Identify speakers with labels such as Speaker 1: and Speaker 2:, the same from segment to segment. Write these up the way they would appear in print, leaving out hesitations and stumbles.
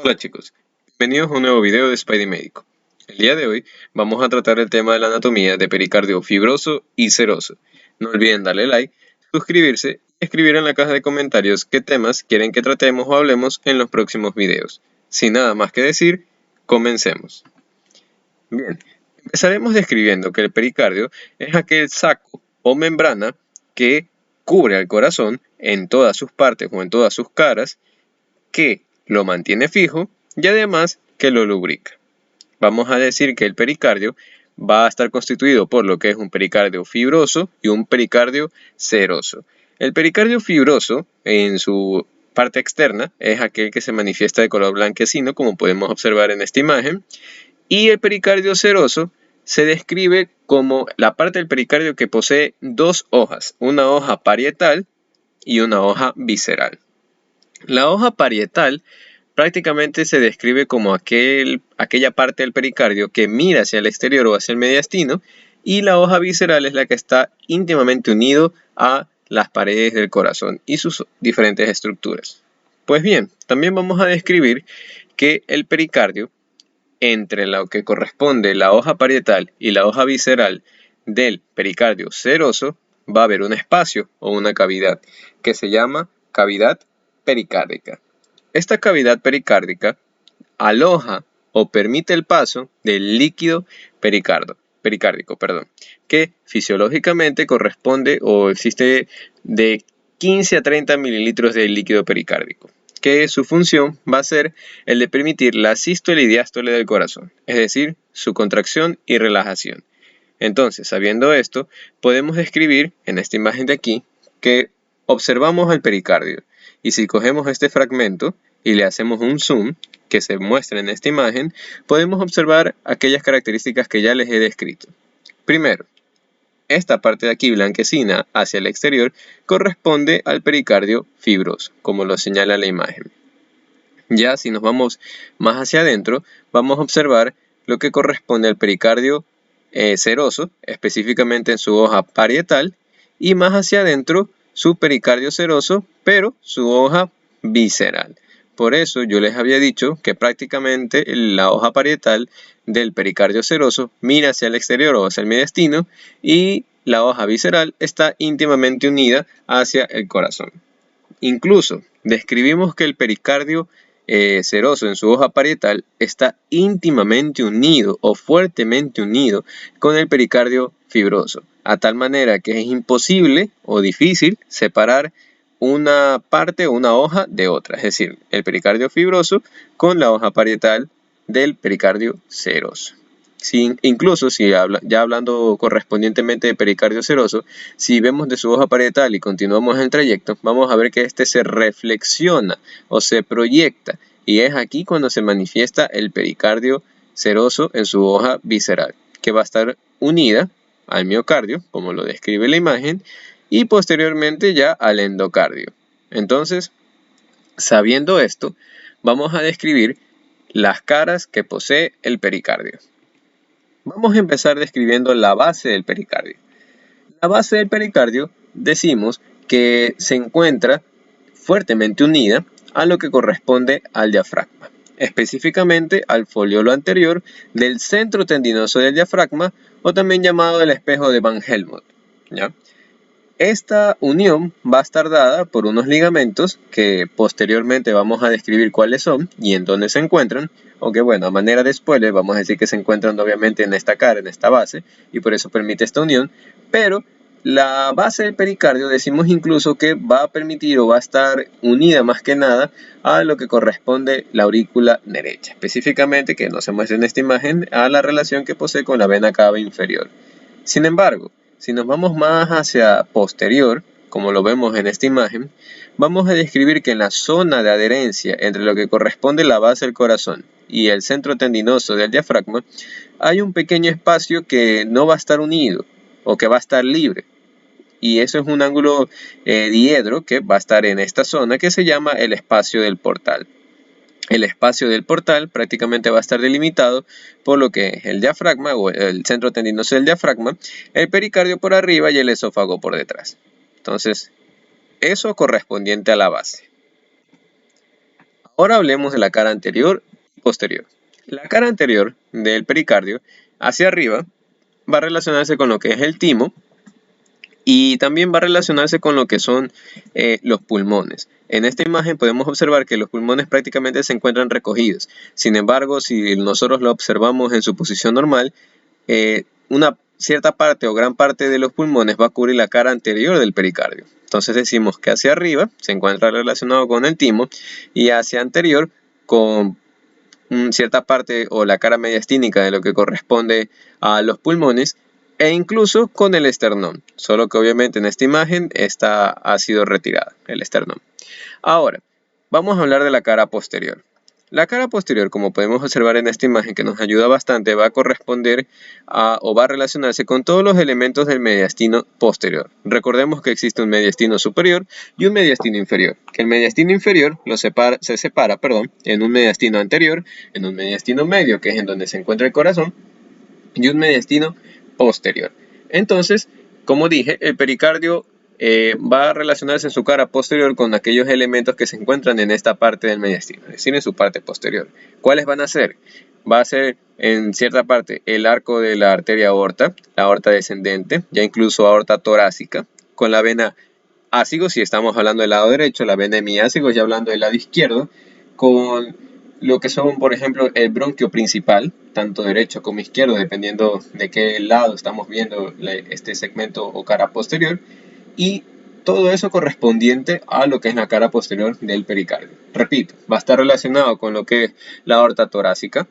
Speaker 1: Hola chicos, bienvenidos a un nuevo video de Spidey Médico. El día de hoy vamos a tratar el tema de la anatomía de pericardio fibroso y seroso. No olviden darle like, suscribirse y escribir en la caja de comentarios qué temas quieren que tratemos o hablemos en los próximos videos. Sin nada más que decir, comencemos. Bien, empezaremos describiendo que el pericardio es aquel saco o membrana que cubre al corazón en todas sus partes o en todas sus caras, que lo mantiene fijo y además que lo lubrica. Vamos a decir que el pericardio va a estar constituido por lo que es un pericardio fibroso y un pericardio seroso. El pericardio fibroso, en su parte externa, es aquel que se manifiesta de color blanquecino, como podemos observar en esta imagen, y el pericardio seroso se describe como la parte del pericardio que posee dos hojas, una hoja parietal y una hoja visceral. La hoja parietal prácticamente se describe como aquella parte del pericardio que mira hacia el exterior o hacia el mediastino, y la hoja visceral es la que está íntimamente unido a las paredes del corazón y sus diferentes estructuras. Pues bien, también vamos a describir que el pericardio, entre lo que corresponde la hoja parietal y la hoja visceral del pericardio seroso, va a haber un espacio o una cavidad que se llama cavidad pericárdica. Esta cavidad pericárdica aloja o permite el paso del líquido pericárdico, que fisiológicamente corresponde o existe de 15 a 30 mililitros de líquido pericárdico, que su función va a ser el de permitir la sístole y diástole del corazón, es decir, su contracción y relajación. Entonces, sabiendo esto, podemos describir en esta imagen de aquí que observamos el pericardio, y si cogemos este fragmento y le hacemos un zoom que se muestra en esta imagen, podemos observar aquellas características que ya les he descrito. Primero, esta parte de aquí blanquecina hacia el exterior corresponde al pericardio fibroso, como lo señala la imagen. Ya si nos vamos más hacia adentro, vamos a observar lo que corresponde al pericardio seroso, específicamente en su hoja parietal, y más hacia adentro su pericardio seroso, pero su hoja visceral. Por eso yo les había dicho que prácticamente la hoja parietal del pericardio seroso mira hacia el exterior o hacia el mediastino, y la hoja visceral está íntimamente unida hacia el corazón. Incluso describimos que el pericardio seroso en su hoja parietal está íntimamente unido o fuertemente unido con el pericardio fibroso, a tal manera que es imposible o difícil separar una parte o una hoja de otra, es decir, el pericardio fibroso con la hoja parietal del pericardio seroso. Incluso si ya hablando correspondientemente de pericardio seroso, si vemos de su hoja parietal y continuamos el trayecto, vamos a ver que este se reflexiona o se proyecta, y es aquí cuando se manifiesta el pericardio seroso en su hoja visceral, que va a estar unida al miocardio, como lo describe la imagen, y posteriormente ya al endocardio. Entonces, sabiendo esto, vamos a describir las caras que posee el pericardio. Vamos a empezar describiendo la base del pericardio. La base del pericardio decimos que se encuentra fuertemente unida a lo que corresponde al diafragma, específicamente al foliolo anterior del centro tendinoso del diafragma, o también llamado el espejo de Van Helmont, ¿ya? Esta unión va a estar dada por unos ligamentos que posteriormente vamos a describir cuáles son y en dónde se encuentran, aunque bueno, a manera de spoiler vamos a decir que se encuentran obviamente en esta cara, en esta base, y por eso permite esta unión, pero la base del pericardio decimos incluso que va a permitir o va a estar unida más que nada a lo que corresponde la aurícula derecha, específicamente, que no se muestra en esta imagen, a la relación que posee con la vena cava inferior. Sin embargo, si nos vamos más hacia posterior, como lo vemos en esta imagen, vamos a describir que en la zona de adherencia entre lo que corresponde la base del corazón y el centro tendinoso del diafragma, hay un pequeño espacio que no va a estar unido o que va a estar libre. Y eso es un ángulo diedro que va a estar en esta zona, que se llama el espacio del portal. El espacio del portal prácticamente va a estar delimitado por lo que es el diafragma o el centro tendinoso del diafragma, el pericardio por arriba y el esófago por detrás. Entonces, eso correspondiente a la base. Ahora hablemos de la cara anterior y posterior. La cara anterior del pericardio hacia arriba va a relacionarse con lo que es el timo y también va a relacionarse con lo que son los pulmones. En esta imagen podemos observar que los pulmones prácticamente se encuentran recogidos. Sin embargo, si nosotros lo observamos en su posición normal, una cierta parte o gran parte de los pulmones va a cubrir la cara anterior del pericardio. Entonces decimos que hacia arriba se encuentra relacionado con el timo y hacia anterior con cierta parte o la cara mediastínica de lo que corresponde a los pulmones e incluso con el esternón, solo que obviamente en esta imagen esta ha sido retirada, el esternón. Ahora, vamos a hablar de la cara posterior. La cara posterior, como podemos observar en esta imagen que nos ayuda bastante, va a corresponder o va a relacionarse con todos los elementos del mediastino posterior. Recordemos que existe un mediastino superior y un mediastino inferior. El mediastino inferior se separa en un mediastino anterior, en un mediastino medio, que es en donde se encuentra el corazón, y un mediastino posterior. Entonces, como dije, el pericardio va a relacionarse en su cara posterior con aquellos elementos que se encuentran en esta parte del mediastino, es decir, en su parte posterior. ¿Cuáles van a ser? Va a ser en cierta parte el arco de la arteria aorta, la aorta descendente, ya incluso aorta torácica, con la vena ácigo, si estamos hablando del lado derecho, la vena hemiácigo, ya hablando del lado izquierdo, con lo que son, por ejemplo, el bronquio principal, tanto derecho como izquierdo, dependiendo de qué lado estamos viendo este segmento o cara posterior, y todo eso correspondiente a lo que es la cara posterior del pericardio. Repito, va a estar relacionado con lo que es la aorta torácica,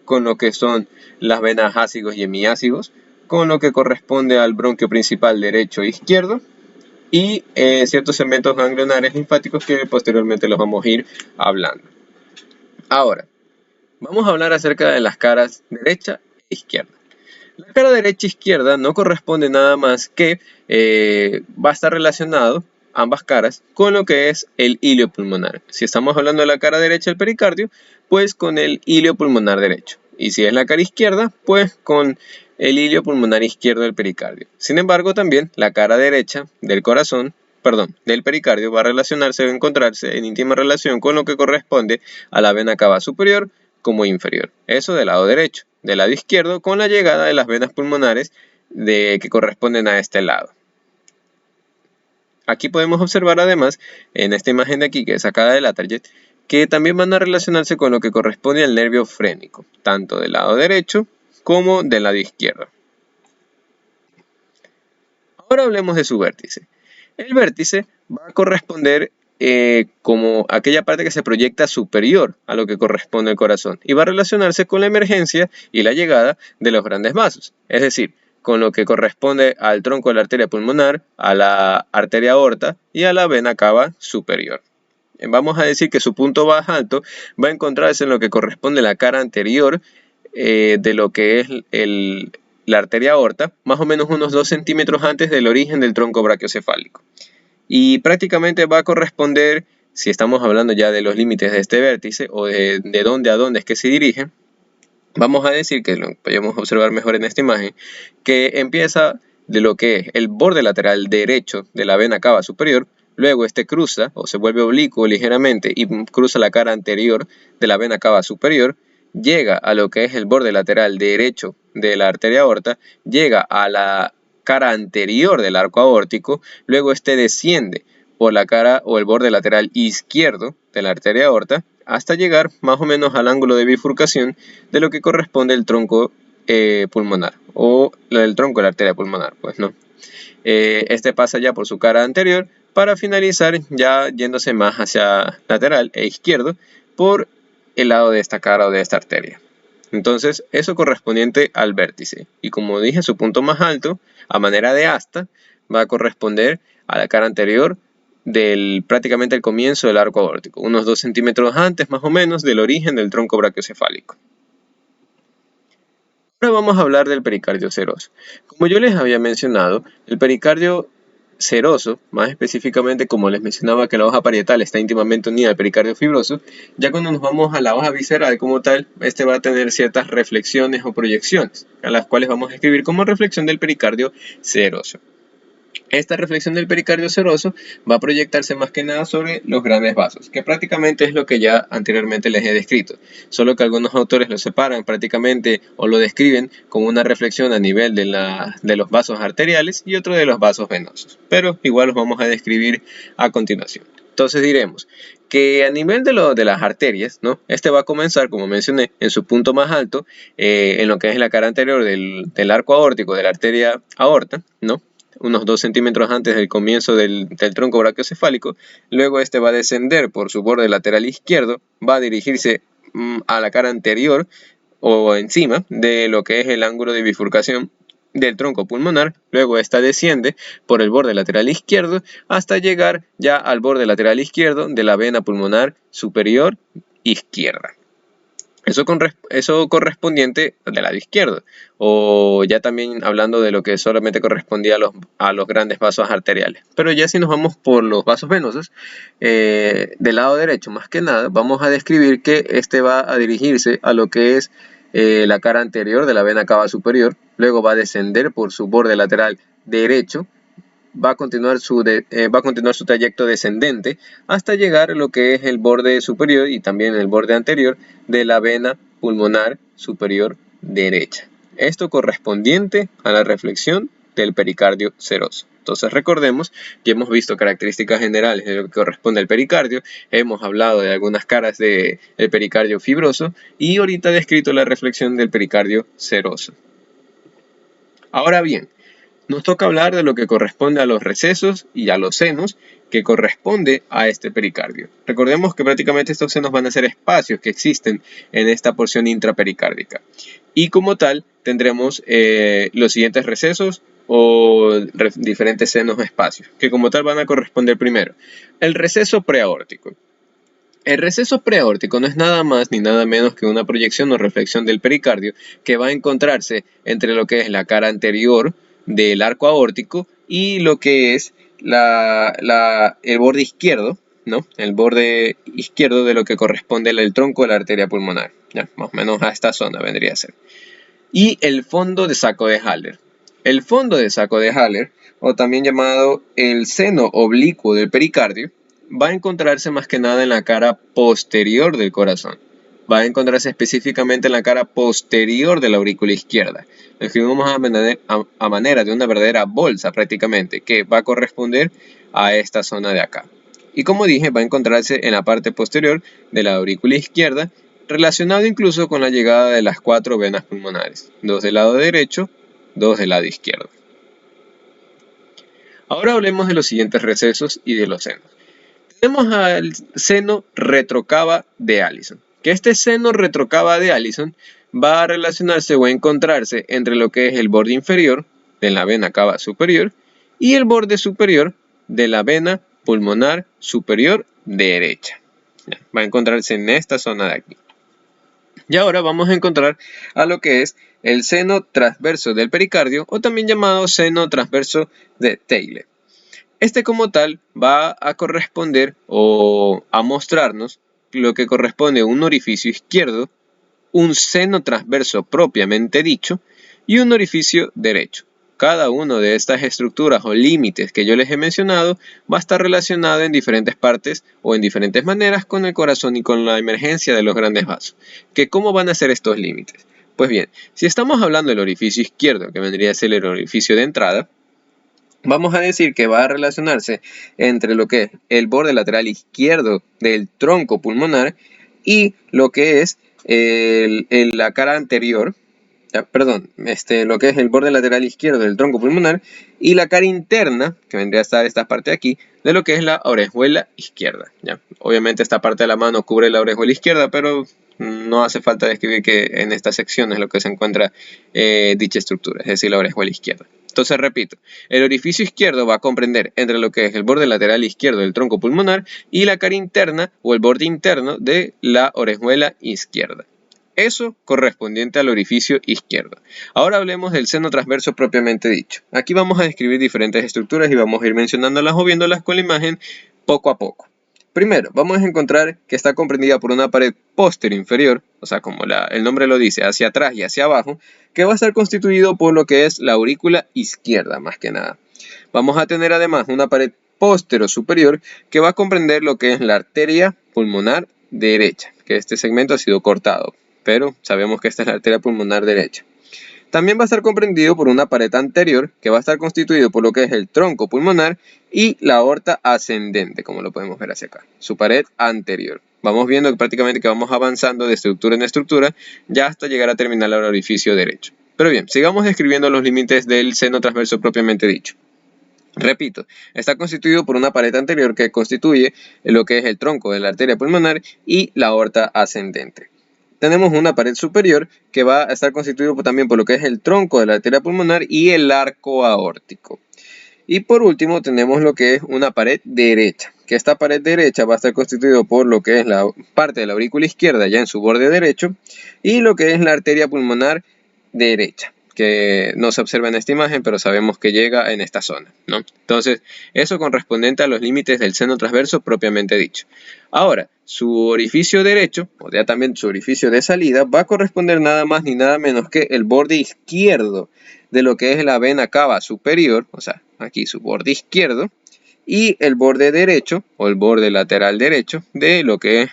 Speaker 1: con lo que son las venas ácigos y hemiácigos, con lo que corresponde al bronquio principal derecho e izquierdo, y ciertos segmentos ganglionares linfáticos que posteriormente los vamos a ir hablando. Ahora, vamos a hablar acerca de las caras derecha e izquierda. La cara derecha e izquierda no corresponde nada más que va a estar relacionado ambas caras con lo que es el hilio pulmonar. Si estamos hablando de la cara derecha del pericardio, pues con el hilio pulmonar derecho. Y si es la cara izquierda, pues con el hilio pulmonar izquierdo del pericardio. Sin embargo, también la cara derecha del del pericardio va a relacionarse o encontrarse en íntima relación con lo que corresponde a la vena cava superior como inferior. Eso del lado derecho. Del lado izquierdo con la llegada de las venas pulmonares que corresponden a este lado. Aquí podemos observar además, en esta imagen de aquí que es sacada de la target, que también van a relacionarse con lo que corresponde al nervio frénico, tanto del lado derecho como del lado izquierdo. Ahora hablemos de su vértice. El vértice va a corresponder como aquella parte que se proyecta superior a lo que corresponde al corazón y va a relacionarse con la emergencia y la llegada de los grandes vasos, es decir, con lo que corresponde al tronco de la arteria pulmonar, a la arteria aorta y a la vena cava superior. Vamos a decir que su punto más alto va a encontrarse en lo que corresponde a la cara anterior de lo que es la arteria aorta, más o menos unos 2 centímetros antes del origen del tronco brachiocefálico. Y prácticamente va a corresponder, si estamos hablando ya de los límites de este vértice o de dónde a dónde es que se dirige, vamos a decir que lo podemos observar mejor en esta imagen, que empieza de lo que es el borde lateral derecho de la vena cava superior, luego este cruza o se vuelve oblicuo ligeramente y cruza la cara anterior de la vena cava superior, llega a lo que es el borde lateral derecho de la arteria aorta, llega a la cara anterior del arco aórtico, luego este desciende por la cara o el borde lateral izquierdo de la arteria aorta hasta llegar más o menos al ángulo de bifurcación de lo que corresponde el tronco pulmonar o el tronco de la arteria pulmonar, pues no. Este pasa ya por su cara anterior para finalizar ya yéndose más hacia lateral e izquierdo por el lado de esta cara o de esta arteria. Entonces, eso correspondiente al vértice. Y como dije, su punto más alto, a manera de asta, va a corresponder a la cara anterior del prácticamente el comienzo del arco aórtico, unos 2 centímetros antes más o menos del origen del tronco brachiocefálico. Ahora vamos a hablar del pericardio seroso. Como yo les había mencionado, el pericardio seroso, más específicamente como les mencionaba que la hoja parietal está íntimamente unida al pericardio fibroso, ya cuando nos vamos a la hoja visceral como tal, este va a tener ciertas reflexiones o proyecciones, a las cuales vamos a escribir como reflexión del pericardio seroso. Esta reflexión del pericardio seroso va a proyectarse más que nada sobre los grandes vasos, que prácticamente es lo que ya anteriormente les he descrito, solo que algunos autores lo separan prácticamente o lo describen como una reflexión a nivel de los vasos arteriales y otro de los vasos venosos, pero igual los vamos a describir a continuación. Entonces diremos que a nivel de las arterias, ¿no? Este va a comenzar, como mencioné, en su punto más alto, en lo que es la cara anterior del arco aórtico de la arteria aorta, ¿no? Unos 2 centímetros antes del comienzo del tronco brachiocefálico. Luego este va a descender por su borde lateral izquierdo, va a dirigirse a la cara anterior o encima de lo que es el ángulo de bifurcación del tronco pulmonar. Luego esta desciende por el borde lateral izquierdo hasta llegar ya al borde lateral izquierdo de la vena pulmonar superior izquierda. Eso correspondiente del lado izquierdo, o ya también hablando de lo que solamente correspondía a los grandes vasos arteriales. Pero ya si nos vamos por los vasos venosos, del lado derecho más que nada, vamos a describir que este va a dirigirse a lo que es la cara anterior de la vena cava superior, luego va a descender por su borde lateral derecho, va a continuar su trayecto descendente hasta llegar a lo que es el borde superior y también el borde anterior de la vena pulmonar superior derecha. Esto correspondiente a la reflexión del pericardio seroso. Entonces recordemos que hemos visto características generales de lo que corresponde al pericardio, hemos hablado de algunas caras del pericardio fibroso y ahorita he descrito la reflexión del pericardio seroso. Ahora bien, nos toca hablar de lo que corresponde a los recesos y a los senos que corresponde a este pericardio. Recordemos que prácticamente estos senos van a ser espacios que existen en esta porción intrapericárdica. Y como tal, tendremos los siguientes recesos o diferentes senos espacios, que como tal van a corresponder primero. El receso preaórtico. El receso preaórtico no es nada más ni nada menos que una proyección o reflexión del pericardio que va a encontrarse entre lo que es la cara anterior del arco aórtico y lo que es el borde izquierdo, ¿no? El borde izquierdo de lo que corresponde al tronco de la arteria pulmonar. Ya, más o menos a esta zona vendría a ser. Y el fondo de saco de Haller. El fondo de saco de Haller, o también llamado el seno oblicuo del pericardio, va a encontrarse más que nada en la cara posterior del corazón. Va a encontrarse específicamente en la cara posterior de la aurícula izquierda. Lo escribimos a manera de una verdadera bolsa prácticamente, que va a corresponder a esta zona de acá. Y como dije, va a encontrarse en la parte posterior de la aurícula izquierda, relacionado incluso con la llegada de las 4 venas pulmonares, 2 del lado derecho, 2 del lado izquierdo. Ahora hablemos de los siguientes recesos y de los senos. Tenemos al seno retrocava de Allison, que este seno retrocava de Allison va a relacionarse o a encontrarse entre lo que es el borde inferior de la vena cava superior y el borde superior de la vena pulmonar superior derecha. Va a encontrarse en esta zona de aquí. Y ahora vamos a encontrar a lo que es el seno transverso del pericardio, o también llamado seno transverso de Theile. Este como tal va a corresponder o a mostrarnos lo que corresponde a un orificio izquierdo, un seno transverso propiamente dicho y un orificio derecho. Cada una de estas estructuras o límites que yo les he mencionado va a estar relacionado en diferentes partes o en diferentes maneras con el corazón y con la emergencia de los grandes vasos. ¿Cómo van a ser estos límites? Pues bien, si estamos hablando del orificio izquierdo, que vendría a ser el orificio de entrada, vamos a decir que va a relacionarse entre lo que es el borde lateral izquierdo del tronco pulmonar y lo que es la cara anterior, lo que es el borde lateral izquierdo del tronco pulmonar y la cara interna, que vendría a estar esta parte de aquí, de lo que es la orejuela izquierda. ¿Ya? Obviamente esta parte de la mano cubre la orejuela izquierda, pero no hace falta describir que en esta sección es lo que se encuentra dicha estructura, es decir, la orejuela izquierda. Entonces repito, el orificio izquierdo va a comprender entre lo que es el borde lateral izquierdo del tronco pulmonar y la cara interna o el borde interno de la orejuela izquierda. Eso correspondiente al orificio izquierdo. Ahora hablemos del seno transverso propiamente dicho. Aquí vamos a describir diferentes estructuras y vamos a ir mencionándolas o viéndolas con la imagen poco a poco. Primero, vamos a encontrar que está comprendida por una pared posterior inferior, o sea, como el nombre lo dice, hacia atrás y hacia abajo, que va a estar constituido por lo que es la aurícula izquierda, más que nada. Vamos a tener además una pared posterior-superior que va a comprender lo que es la arteria pulmonar derecha, que este segmento ha sido cortado, pero sabemos que esta es la arteria pulmonar derecha. También va a estar comprendido por una pared anterior que va a estar constituido por lo que es el tronco pulmonar y la aorta ascendente, como lo podemos ver hacia acá, su pared anterior. Vamos viendo que prácticamente que vamos avanzando de estructura en estructura ya hasta llegar a terminar el orificio derecho. Pero bien, sigamos describiendo los límites del seno transverso propiamente dicho. Repito, está constituido por una pared anterior que constituye lo que es el tronco de la arteria pulmonar y la aorta ascendente. Tenemos una pared superior que va a estar constituido también por lo que es el tronco de la arteria pulmonar y el arco aórtico. Y por último tenemos lo que es una pared derecha, que esta pared derecha va a estar constituido por lo que es la parte de la aurícula izquierda ya en su borde derecho y lo que es la arteria pulmonar derecha, que no se observa en esta imagen, pero sabemos que llega en esta zona, ¿no? Entonces, eso correspondiente a los límites del seno transverso propiamente dicho. Ahora, su orificio derecho, o ya también su orificio de salida, va a corresponder nada más ni nada menos que el borde izquierdo de lo que es la vena cava superior, o sea, aquí su borde izquierdo, y el borde derecho, o el borde lateral derecho, de lo que es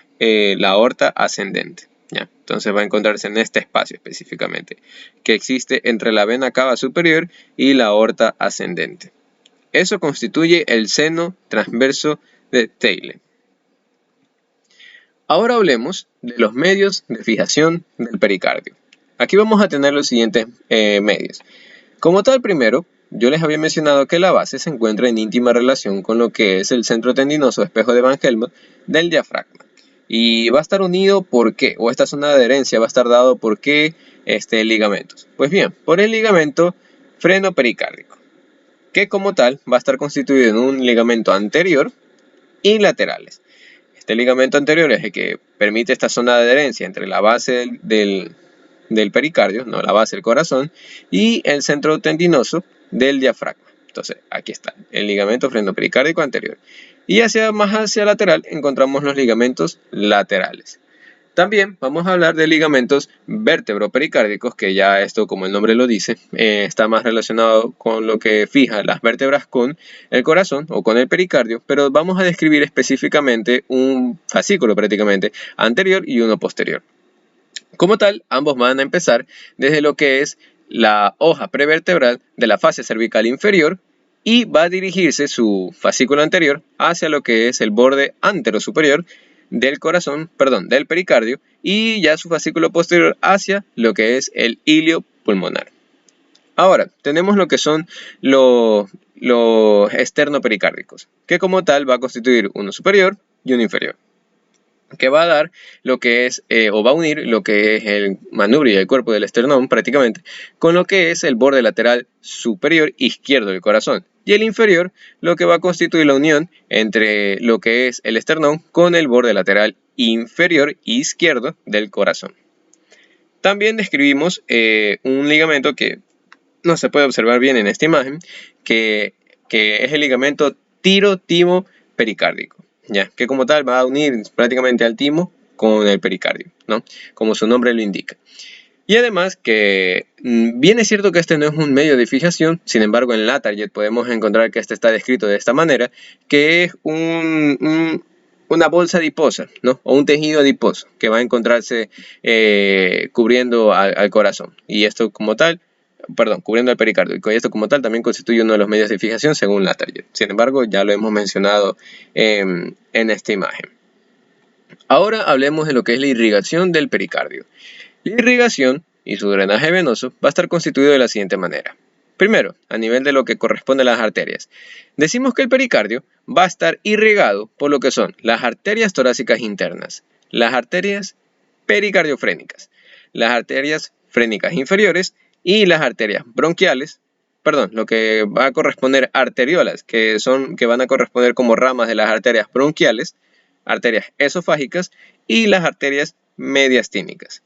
Speaker 1: la aorta ascendente. ¿Ya? Entonces va a encontrarse en este espacio específicamente, que existe entre la vena cava superior y la aorta ascendente. Eso constituye el seno transverso de Theile. Ahora hablemos de los medios de fijación del pericardio. Aquí vamos a tener los siguientes medios. Como tal, primero, yo les había mencionado que la base se encuentra en íntima relación con lo que es el centro tendinoso espejo de Van Helmont del diafragma. Y va a estar unido ¿por qué? O esta zona de adherencia va a estar dado ¿por qué? Ligamentos. Pues bien, por el ligamento freno pericárdico, que como tal va a estar constituido en un ligamento anterior y laterales. Este ligamento anterior es el que permite esta zona de adherencia entre la base del pericardio, no la base del corazón, y el centro tendinoso del diafragma. Entonces, aquí está, el ligamento frenopericárdico anterior. Y más hacia lateral encontramos los ligamentos laterales. También vamos a hablar de ligamentos vértebro-pericárdicos, que ya esto, como el nombre lo dice, está más relacionado con lo que fija las vértebras con el corazón o con el pericardio, pero vamos a describir específicamente un fascículo prácticamente anterior y uno posterior. Como tal, ambos van a empezar desde lo que es la hoja prevertebral de la fascia cervical inferior y va a dirigirse su fascículo anterior hacia lo que es el borde anterosuperior del corazón, perdón, del pericardio, y ya su fascículo posterior hacia lo que es el hilio pulmonar. Ahora, tenemos lo que son los esternopericárdicos, que como tal va a constituir uno superior y uno inferior, que va a dar lo que es, o va a unir lo que es el manubrio y el cuerpo del esternón prácticamente, con lo que es el borde lateral superior izquierdo del corazón. Y el inferior, lo que va a constituir la unión entre lo que es el esternón con el borde lateral inferior izquierdo del corazón. También describimos un ligamento que no se puede observar bien en esta imagen, que es el ligamento tiro-timo pericárdico, ¿ya? Que como tal va a unir prácticamente al timo con el pericardio, ¿no? Como su nombre lo indica. Y además que bien es cierto que este no es un medio de fijación, sin embargo en la target podemos encontrar que este está descrito de esta manera, que es una bolsa adiposa, ¿no? O un tejido adiposo que va a encontrarse cubriendo al corazón. Y esto como tal, perdón, cubriendo al pericardio. Y esto como tal también constituye uno de los medios de fijación según la target. Sin embargo, ya lo hemos mencionado en esta imagen. Ahora hablemos de lo que es la irrigación del pericardio. La irrigación y su drenaje venoso va a estar constituido de la siguiente manera. Primero, a nivel de lo que corresponde a las arterias. Decimos que el pericardio va a estar irrigado por lo que son las arterias torácicas internas, las arterias pericardiofrénicas, las arterias frénicas inferiores y las arterias bronquiales, perdón, lo que va a corresponder arteriolas, que van a corresponder como ramas de las arterias bronquiales, arterias esofágicas y las arterias mediastínicas.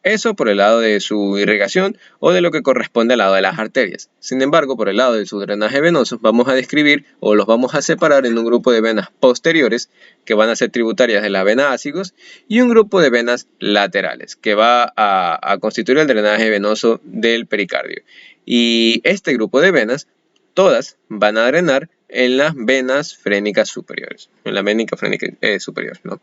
Speaker 1: Eso por el lado de su irrigación o de lo que corresponde al lado de las arterias. Sin embargo, por el lado de su drenaje venoso, vamos a describir o los vamos a separar en un grupo de venas posteriores que van a ser tributarias de la vena ácigos y un grupo de venas laterales que va a constituir el drenaje venoso del pericardio. Y este grupo de venas todas van a drenar en las venas frénicas superiores, en la vénica frénica superior, ¿no?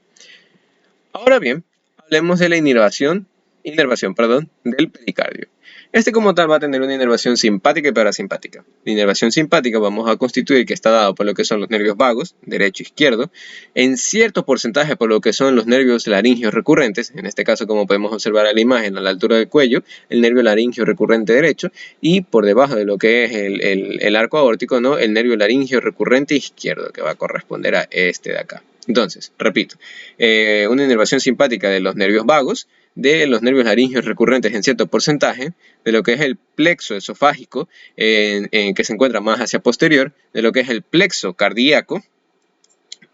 Speaker 1: Ahora bien, hablemos de la inervación del pericardio. Este como tal va a tener una inervación simpática y parasimpática. La inervación simpática vamos a constituir que está dado por lo que son los nervios vagos, derecho e izquierdo, en cierto porcentaje por lo que son los nervios laringeos recurrentes, en este caso como podemos observar en la imagen a la altura del cuello, el nervio laringeo recurrente derecho, y por debajo de lo que es el arco aórtico, ¿no? El nervio laringeo recurrente izquierdo, que va a corresponder a este de acá. Entonces, repito, una inervación simpática de los nervios vagos, de los nervios laringeos recurrentes en cierto porcentaje, de lo que es el plexo esofágico, que se encuentra más hacia posterior, de lo que es el plexo cardíaco,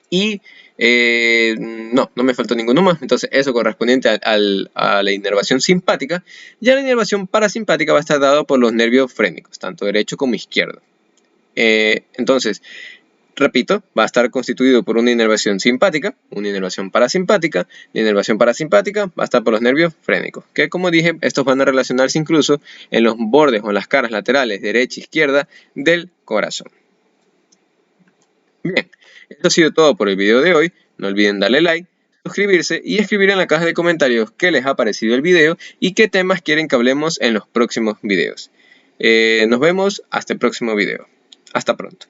Speaker 1: y no me faltó ninguno más. Entonces eso correspondiente a la inervación simpática. Ya la inervación parasimpática va a estar dada por los nervios frénicos, tanto derecho como izquierdo. Entonces, repito, va a estar constituido por una inervación simpática, una inervación parasimpática. La inervación parasimpática va a estar por los nervios frénicos, que como dije, estos van a relacionarse incluso en los bordes o en las caras laterales derecha e izquierda del corazón. Bien, esto ha sido todo por el video de hoy. No olviden darle like, suscribirse y escribir en la caja de comentarios qué les ha parecido el video y qué temas quieren que hablemos en los próximos videos. Nos vemos hasta el próximo video. Hasta pronto.